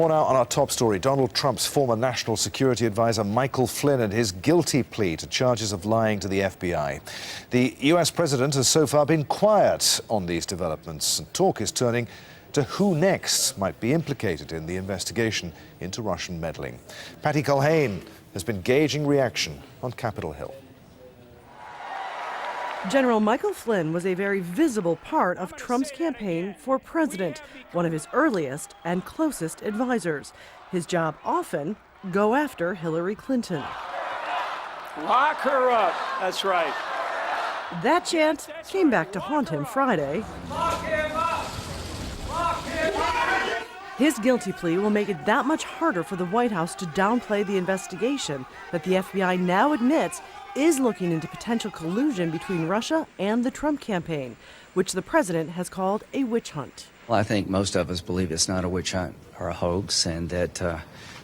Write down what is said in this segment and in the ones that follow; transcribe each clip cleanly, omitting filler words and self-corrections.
More now on our top story. Donald Trump's former national security advisor Michael Flynn and his guilty plea to charges of lying to the FBI. The US president has so far been quiet on these developments, and talk is turning to who next might be implicated in the investigation into Russian meddling. Patty Culhane has been gauging reaction on Capitol Hill. General Michael Flynn was a very visible part of Trump's campaign for president, one of his earliest and closest advisors. His job often, go after Hillary Clinton. Lock her up, that's right. That chant came back to haunt him Friday. Lock him up! Lock him up! His guilty plea will make it that much harder for the White House to downplay the investigation that the FBI now admits is looking into potential collusion between Russia and the Trump campaign, which the president has called a witch hunt. Well, I think most of us believe it's not a witch hunt or a hoax, and that the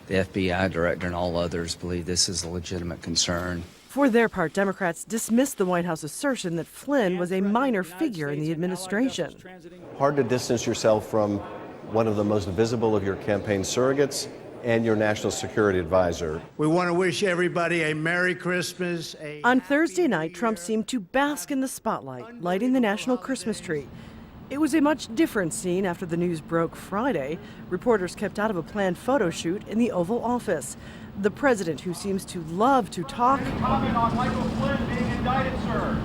FBI director and all others believe this is a legitimate concern. For their part, Democrats dismissed the White House assertion that Flynn was a minor figure in the administration. Hard to distance yourself from one of the most visible of your campaign surrogates and your national security advisor. We want to wish everybody a Merry Christmas. On Thursday night, Trump seemed to bask in the spotlight, lighting the national Christmas tree. It was a much different scene after the news broke Friday. Reporters kept out of a planned photo shoot in the Oval Office. The president, who seems to love to talk Comment on Michael Flynn being indicted, sir.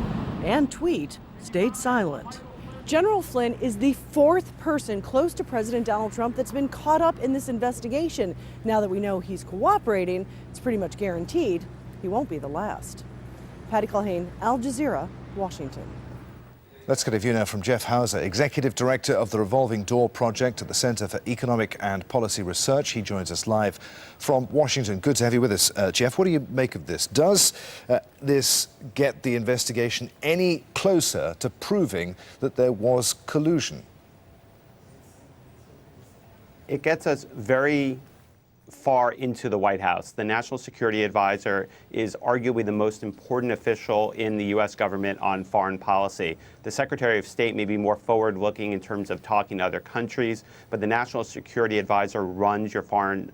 and tweet, stayed silent. General Flynn is the fourth person close to President Donald Trump that's been caught up in this investigation. Now that we know he's cooperating, it's pretty much guaranteed he won't be the last. Patty Culhane, AlJazeera, Washington. Let's get a view now from Jeff Hauser, Executive Director of the Revolving Door Project at the Center for Economic and Policy Research. He joins us live from Washington. Good to have you with us, Jeff. What do you make of this? Does this get the investigation any closer to proving that there was collusion? It gets us very far into the White House. The National Security Advisor is arguably the most important official in the U.S. government on foreign policy. The Secretary of State may be more forward-looking in terms of talking to other countries, but the National Security Advisor runs your foreign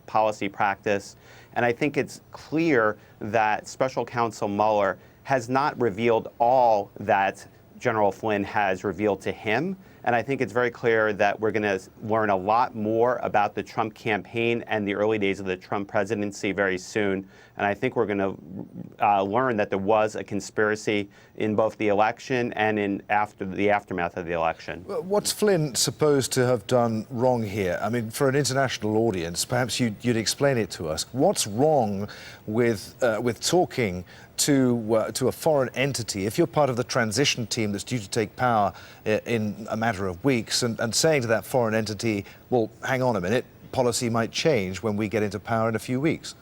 policy practice. And I think it's clear that Special Counsel Mueller has not revealed all that General Flynn has revealed to him. And I think it's very clear that we're going to learn a lot more about the Trump campaign and the early days of the Trump presidency very soon. And I think we're going to learn that there was a conspiracy in both the election and in the aftermath of the election. What's Flynn supposed to have done wrong here? I mean, for an international audience, perhaps you'd explain it to us. What's wrong with talking to a foreign entity, if you're part of the transition team that's due to take power in a matter of weeks, and saying to that foreign entity, well, hang on a minute, policy might change when we get into power in a few weeks?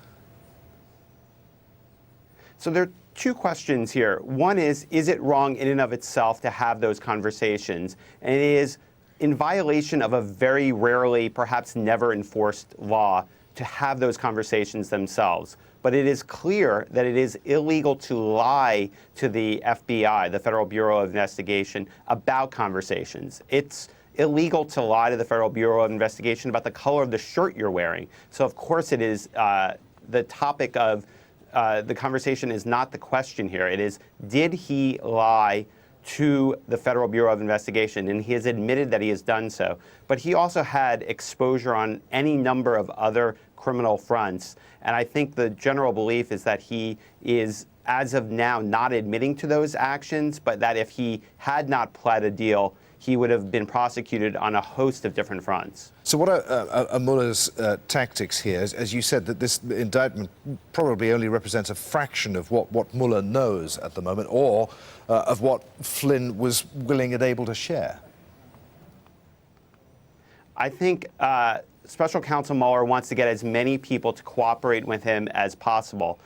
So there are two questions here. One is it wrong in and of itself to have those conversations? And it is in violation of a very rarely, perhaps never enforced law to have those conversations themselves. But it is clear that it is illegal to lie to the FBI, the Federal Bureau of Investigation, about conversations. It's illegal to lie to the Federal Bureau of Investigation about the color of the shirt you're wearing. So of course it is the topic of the conversation is not the question here. It is, did he lie to the Federal Bureau of Investigation? And he has admitted that he has done so. But he also had exposure on any number of other criminal fronts. And I think the general belief is that he is, as of now, not admitting to those actions, but that if he had not pled a deal, he would have been prosecuted on a host of different fronts. So what are Mueller's tactics here? As you said, that this indictment probably only represents a fraction of what Mueller knows at the moment, or of what Flynn was willing and able to share. I think Special Counsel Mueller wants to get as many people to cooperate with him as possible.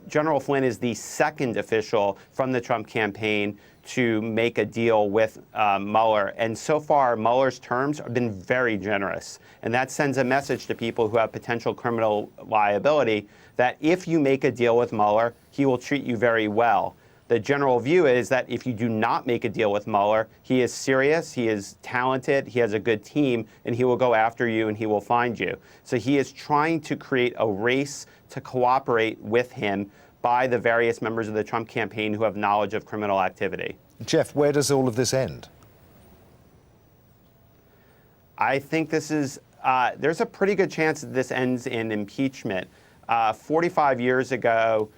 General Flynn is the second official from the Trump campaign to make a deal with Mueller. And so far, Mueller's terms have been very generous. And that sends a message to people who have potential criminal liability that if you make a deal with Mueller, he will treat you very well. The general view is that if you do not make a deal with Mueller, he is serious, he is talented, he has a good team, and he will go after you and he will find you. So he is trying to create a race to cooperate with him by the various members of the Trump campaign who have knowledge of criminal activity. Jeff, where does all of this end? I think this is, there's a pretty good chance that this ends in impeachment. 45 years ago,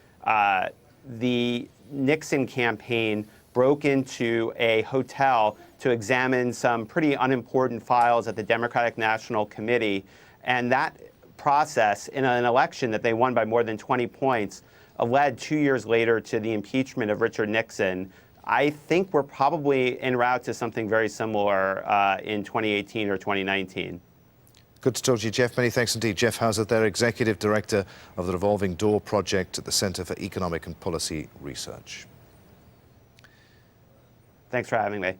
the Nixon campaign broke into a hotel to examine some pretty unimportant files at the Democratic National Committee. And that process, in an election that they won by more than 20 points, led 2 years later to the impeachment of Richard Nixon. I think we're probably en route to something very similar in 2018 or 2019. Good to talk to you, Jeff. Many thanks indeed. Jeff Hauser, their Executive Director of the Revolving Door Project at the Center for Economic and Policy Research. Thanks for having me.